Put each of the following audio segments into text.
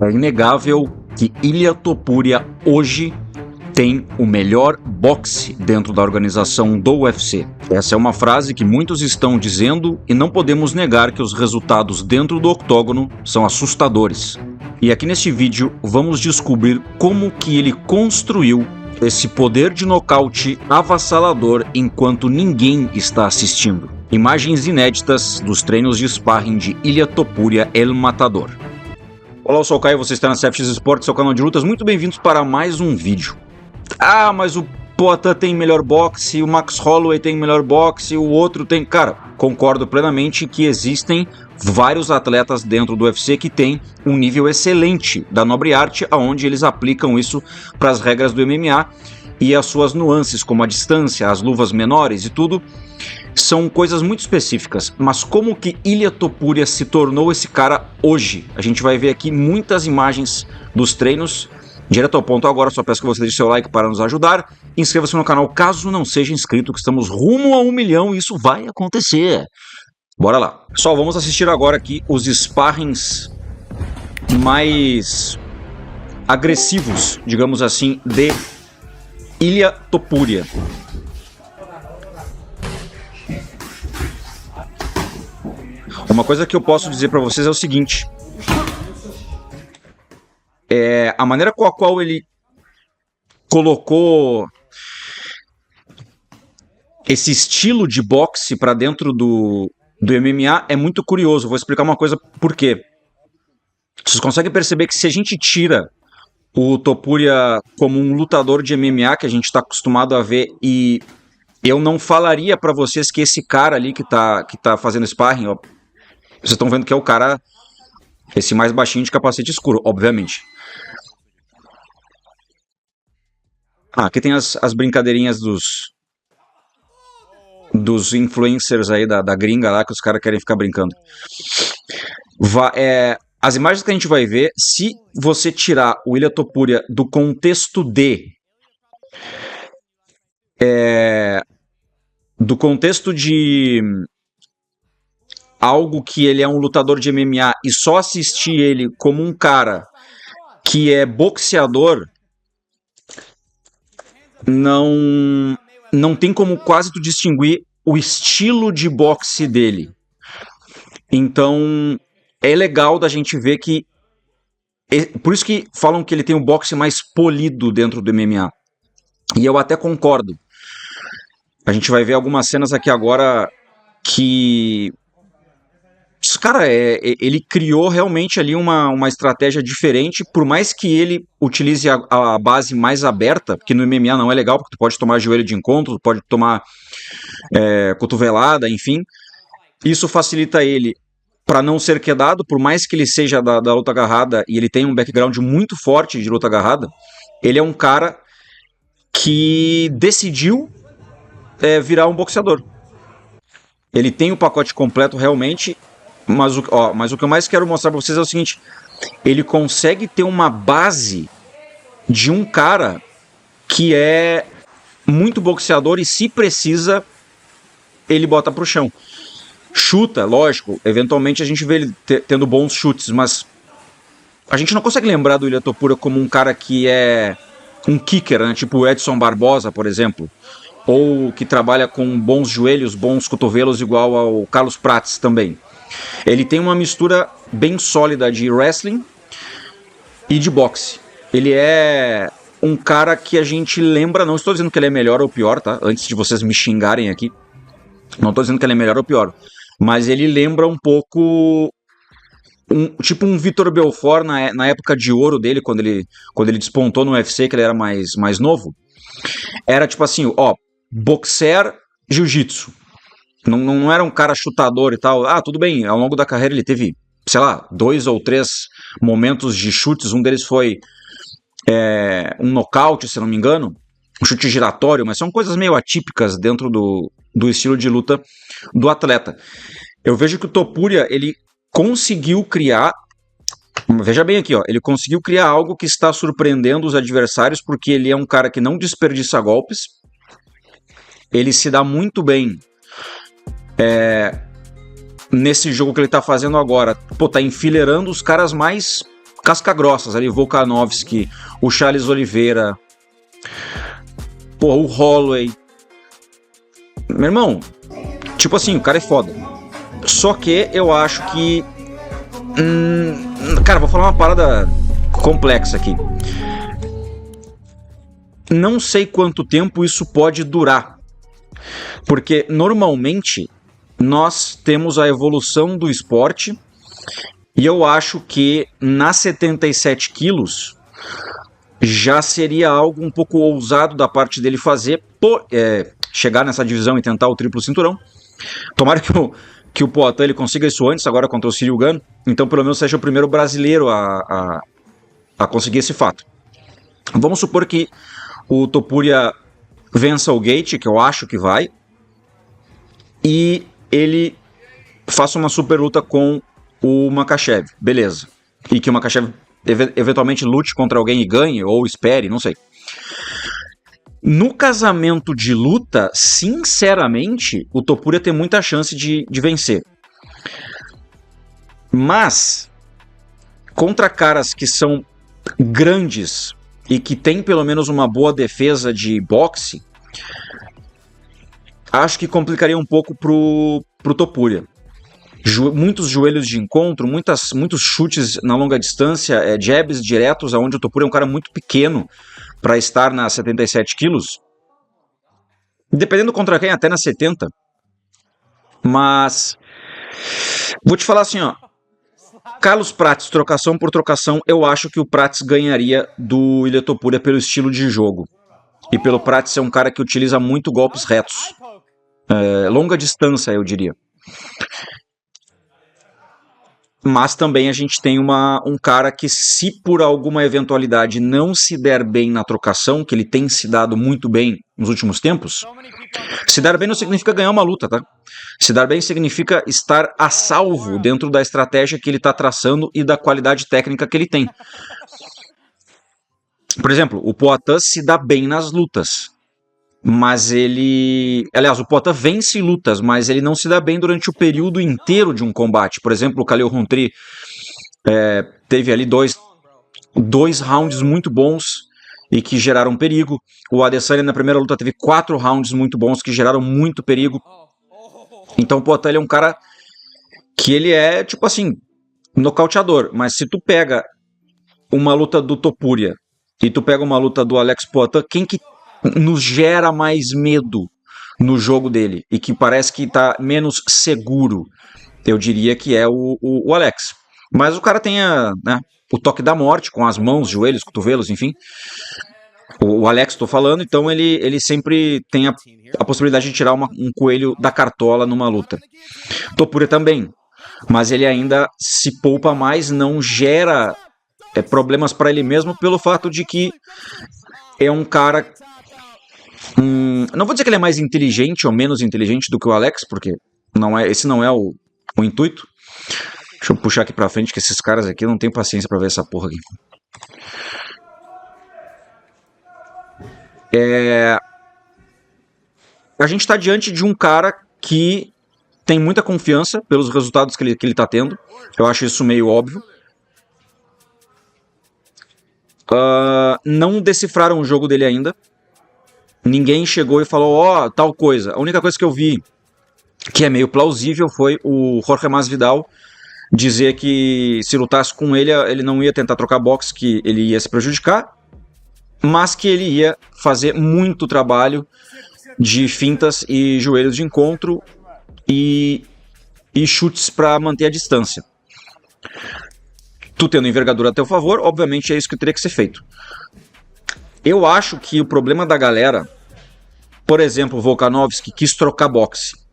É inegável que Ilia Topuria hoje tem o melhor boxe dentro da organização do UFC. Essa é uma frase que muitos estão dizendo e não podemos negar que os resultados dentro do octógono são assustadores. E aqui neste vídeo vamos descobrir como que ele construiu esse poder de nocaute avassalador enquanto ninguém está assistindo. Imagens inéditas dos treinos de sparring de Ilia Topuria El Matador. Olá, eu sou o Caio, você está na CFX Sports, seu canal de lutas. Muito bem-vindos para mais um vídeo. Ah, mas o Poatan tem melhor boxe, o Max Holloway tem melhor boxe, o outro tem... Cara, concordo plenamente que existem vários atletas dentro do UFC que têm um nível excelente da nobre arte, onde eles aplicam isso para as regras do MMA e as suas nuances, como a distância, as luvas menores e tudo, são coisas muito específicas. Mas como que Ilia Topuria se tornou esse cara hoje? A gente vai ver aqui muitas imagens dos treinos. Direto ao ponto agora, só peço que você deixe seu like para nos ajudar. Inscreva-se no canal caso não seja inscrito, que estamos rumo a 1 milhão e isso vai acontecer. Bora lá. Pessoal, vamos assistir agora aqui os sparrings mais agressivos, digamos assim, de Ilia Topuria. Uma coisa que eu posso dizer para vocês é o seguinte: a maneira com a qual ele colocou esse estilo de boxe para dentro do MMA é muito curioso. Vou explicar uma coisa por quê. Vocês conseguem perceber que se a gente tira o Topuria como um lutador de MMA que a gente está acostumado a ver, e eu não falaria para vocês que esse cara ali que tá fazendo sparring, ó, vocês estão vendo que é o cara, esse mais baixinho de capacete escuro, obviamente. Aqui tem as brincadeirinhas dos influencers aí da gringa lá, que os caras querem ficar brincando. As imagens que a gente vai ver, se você tirar o Ilia Topuria do contexto de algo que ele é um lutador de MMA e só assistir ele como um cara que é boxeador, não tem como quase tu distinguir o estilo de boxe dele. Então é legal da gente ver que... Por isso que falam que ele tem um boxe mais polido dentro do MMA. E eu até concordo. A gente vai ver algumas cenas aqui agora que... Cara, ele criou realmente ali uma estratégia diferente, por mais que ele utilize a base mais aberta, porque no MMA não é legal, porque tu pode tomar joelho de encontro, tu pode tomar cotovelada, enfim. Isso facilita ele para não ser quedado, por mais que ele seja da luta agarrada e ele tenha um background muito forte de luta agarrada, ele é um cara que decidiu virar um boxeador. Ele tem o pacote completo realmente. Mas o que eu mais quero mostrar para vocês é o seguinte: ele consegue ter uma base de um cara que é muito boxeador e, se precisa, ele bota pro chão. Chuta, lógico, eventualmente a gente vê ele tendo bons chutes, mas a gente não consegue lembrar do Ilia Topuria como um cara que é um kicker, né? Tipo o Edson Barbosa, por exemplo, ou que trabalha com bons joelhos, bons cotovelos, igual ao Carlos Prates também. Ele tem uma mistura bem sólida de wrestling e de boxe. Ele é um cara que a gente lembra, não estou dizendo que ele é melhor ou pior, tá? Antes de vocês me xingarem aqui, não estou dizendo que ele é melhor ou pior, mas ele lembra um pouco tipo um Vitor Belfort na época de ouro dele, quando ele despontou no UFC, que ele era mais novo. Era tipo assim, boxer, jiu-jitsu. Não era um cara chutador e tal. Tudo bem, ao longo da carreira ele teve, sei lá, 2 ou 3 momentos de chutes. Um deles foi um nocaute, se não me engano, um chute giratório, mas são coisas meio atípicas dentro do estilo de luta do atleta. Eu vejo que o Topuria, ele conseguiu criar... Veja bem aqui, ele conseguiu criar algo que está surpreendendo os adversários, porque ele é um cara que não desperdiça golpes. Ele se dá muito bem nesse jogo que ele tá fazendo agora. Tá enfileirando os caras mais casca-grossas ali, Volkanovski, o Charles Oliveira, porra, o Holloway. Meu irmão, tipo assim, o cara é foda. Só que eu acho que... cara, vou falar uma parada complexa aqui. Não sei quanto tempo isso pode durar. Porque, normalmente, nós temos a evolução do esporte e eu acho que nas 77 quilos já seria algo um pouco ousado da parte dele fazer, chegar nessa divisão e tentar o triplo cinturão. Tomara que o Poatan ele consiga isso antes, agora contra o Ciryl Gane. Então, pelo menos, seja o primeiro brasileiro a conseguir esse fato. Vamos supor que o Topuria vença o Gaethje, que eu acho que vai, e ele faça uma super luta com o Makhachev, beleza. E que o Makhachev eventualmente lute contra alguém e ganhe, ou espere, não sei. No casamento de luta, sinceramente, o Topuria tem muita chance de vencer. Mas, contra caras que são grandes e que tem pelo menos uma boa defesa de boxe, acho que complicaria um pouco pro Topuria. Muitos joelhos de encontro, muitos chutes na longa distância, jabs diretos, onde o Topuria é um cara muito pequeno para estar nas 77 quilos. Dependendo contra quem, até nas 70. Mas vou te falar assim, ó. Carlos Prates, trocação por trocação, eu acho que o Prates ganharia do Ilia Topuria pelo estilo de jogo. E pelo Prates ser um cara que utiliza muito golpes retos. Longa distância, eu diria. Mas também a gente tem um cara que, se por alguma eventualidade não se der bem na trocação, que ele tem se dado muito bem nos últimos tempos, se dar bem não significa ganhar uma luta, tá? Se dar bem significa estar a salvo dentro da estratégia que ele está traçando e da qualidade técnica que ele tem. Por exemplo, o Poatan se dá bem nas lutas, mas ele... Aliás, o Poatan vence lutas, mas ele não se dá bem durante o período inteiro de um combate. Por exemplo, o Khalil Rountree teve ali dois rounds muito bons e que geraram perigo. O Adesanya na primeira luta teve 4 rounds muito bons que geraram muito perigo. Então o Poatan ele é um cara que ele é, tipo assim, nocauteador. Mas se tu pega uma luta do Topuria e tu pega uma luta do Alex Poatan, quem que nos gera mais medo no jogo dele e que parece que tá menos seguro, eu diria que é o Alex. Mas o cara tem o toque da morte com as mãos, joelhos, cotovelos, enfim. O Alex, tô falando, então ele sempre tem a possibilidade de tirar um coelho da cartola numa luta. Topuria também, mas ele ainda se poupa mais, não gera problemas para ele mesmo pelo fato de que é um cara... não vou dizer que ele é mais inteligente ou menos inteligente do que o Alex, porque esse não é o intuito. Deixa eu puxar aqui pra frente, que esses caras aqui eu não tenho paciência pra ver essa porra aqui. A gente tá diante de um cara que tem muita confiança pelos resultados que ele tá tendo. Eu acho isso meio óbvio. Não decifraram o jogo dele ainda. Ninguém chegou e falou, tal coisa. A única coisa que eu vi que é meio plausível foi o Jorge Masvidal dizer que se lutasse com ele, ele não ia tentar trocar boxe, que ele ia se prejudicar, mas que ele ia fazer muito trabalho de fintas e joelhos de encontro e chutes para manter a distância. Tu tendo envergadura a teu favor, obviamente é isso que teria que ser feito. Eu acho que o problema da galera, por exemplo, o Volkanovski quis trocar boxe.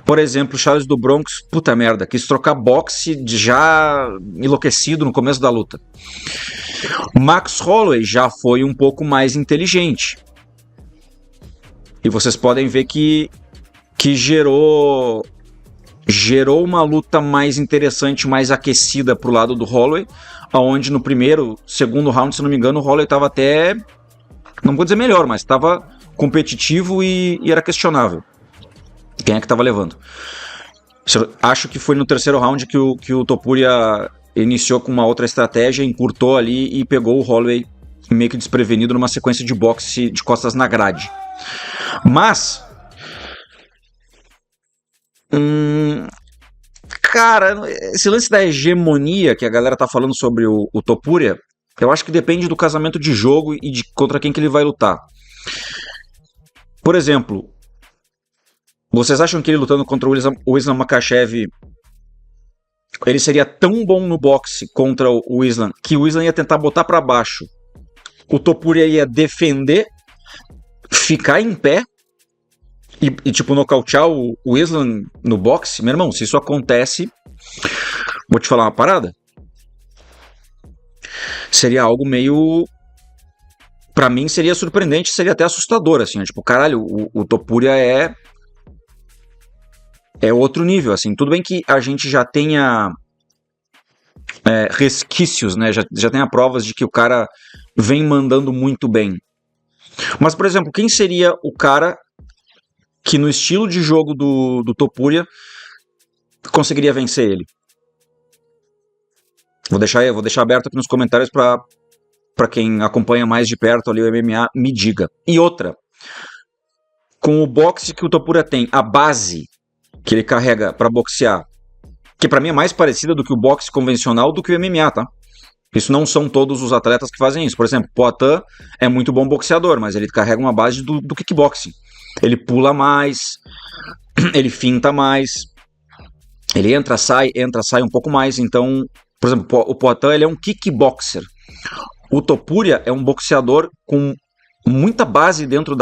Por exemplo, o Charles do Bronx, puta merda, quis trocar boxe já enlouquecido no começo da luta. O Max Holloway já foi um pouco mais inteligente. E vocês podem ver que gerou uma luta mais interessante, mais aquecida pro lado do Holloway, onde no segundo round, se não me engano, o Holloway estava até, não vou dizer melhor, mas estava competitivo e era questionável quem é que estava levando. Acho que foi no terceiro round que o Topuria iniciou com uma outra estratégia, encurtou ali e pegou o Holloway meio que desprevenido numa sequência de boxe de costas na grade. Mas, cara, esse lance da hegemonia que a galera tá falando sobre o Topuria, eu acho que depende do casamento de jogo e de contra quem que ele vai lutar. Por exemplo, vocês acham que ele lutando contra o Islam Makhachev, ele seria tão bom no boxe contra o Islam que o Islam ia tentar botar pra baixo, o Topuria ia defender, ficar em pé e tipo, nocautear o Islam no boxe? Meu irmão, se isso acontece, vou te falar uma parada. Seria algo meio... Pra mim seria surpreendente, seria até assustador, assim. Tipo, caralho, o Topuria é outro nível, assim. Tudo bem que a gente já tenha resquícios, né? Já tenha provas de que o cara vem mandando muito bem. Mas, por exemplo, quem seria o cara que no estilo de jogo do Topuria conseguiria vencer ele? Vou deixar aberto aqui nos comentários para quem acompanha mais de perto ali o MMA, me diga. E outra, com o boxe que o Topuria tem, a base que ele carrega para boxear, que para mim é mais parecida do que o boxe convencional do que o MMA, tá? Isso não são todos os atletas que fazem isso. Por exemplo, Poatan é muito bom boxeador, mas ele carrega uma base do kickboxing. Ele pula mais, ele finta mais, ele entra, sai um pouco mais. Então, por exemplo, o Poatan, ele é um kickboxer. O Topuria é um boxeador com muita base dentro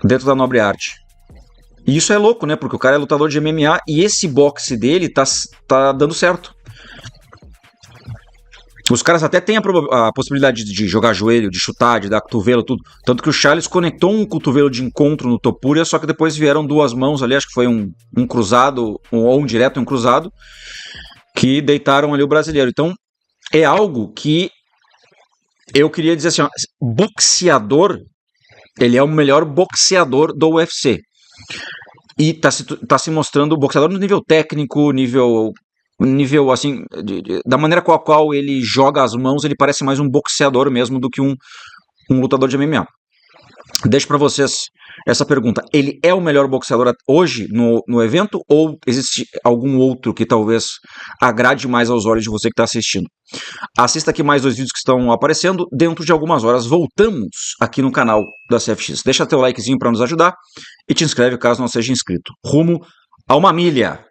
dentro da nobre arte. E isso é louco, né? Porque o cara é lutador de MMA e esse boxe dele tá dando certo. Os caras até têm a possibilidade de jogar joelho, de chutar, de dar cotovelo, tudo. Tanto que o Charles conectou um cotovelo de encontro no Topuria, só que depois vieram duas mãos ali, acho que foi um cruzado, ou um direto, um cruzado, que deitaram ali o brasileiro. Então, é algo que eu queria dizer assim, ó, boxeador, ele é o melhor boxeador do UFC. E tá se mostrando boxeador no nível técnico, nível assim, da maneira com a qual ele joga as mãos, ele parece mais um boxeador mesmo do que um lutador de MMA. Deixo para vocês essa pergunta. Ele é o melhor boxeador hoje no evento ou existe algum outro que talvez agrade mais aos olhos de você que está assistindo? Assista aqui mais 2 vídeos que estão aparecendo. Dentro de algumas horas voltamos aqui no canal da CFX. Deixa teu likezinho para nos ajudar e te inscreve caso não seja inscrito. Rumo a 1 milha.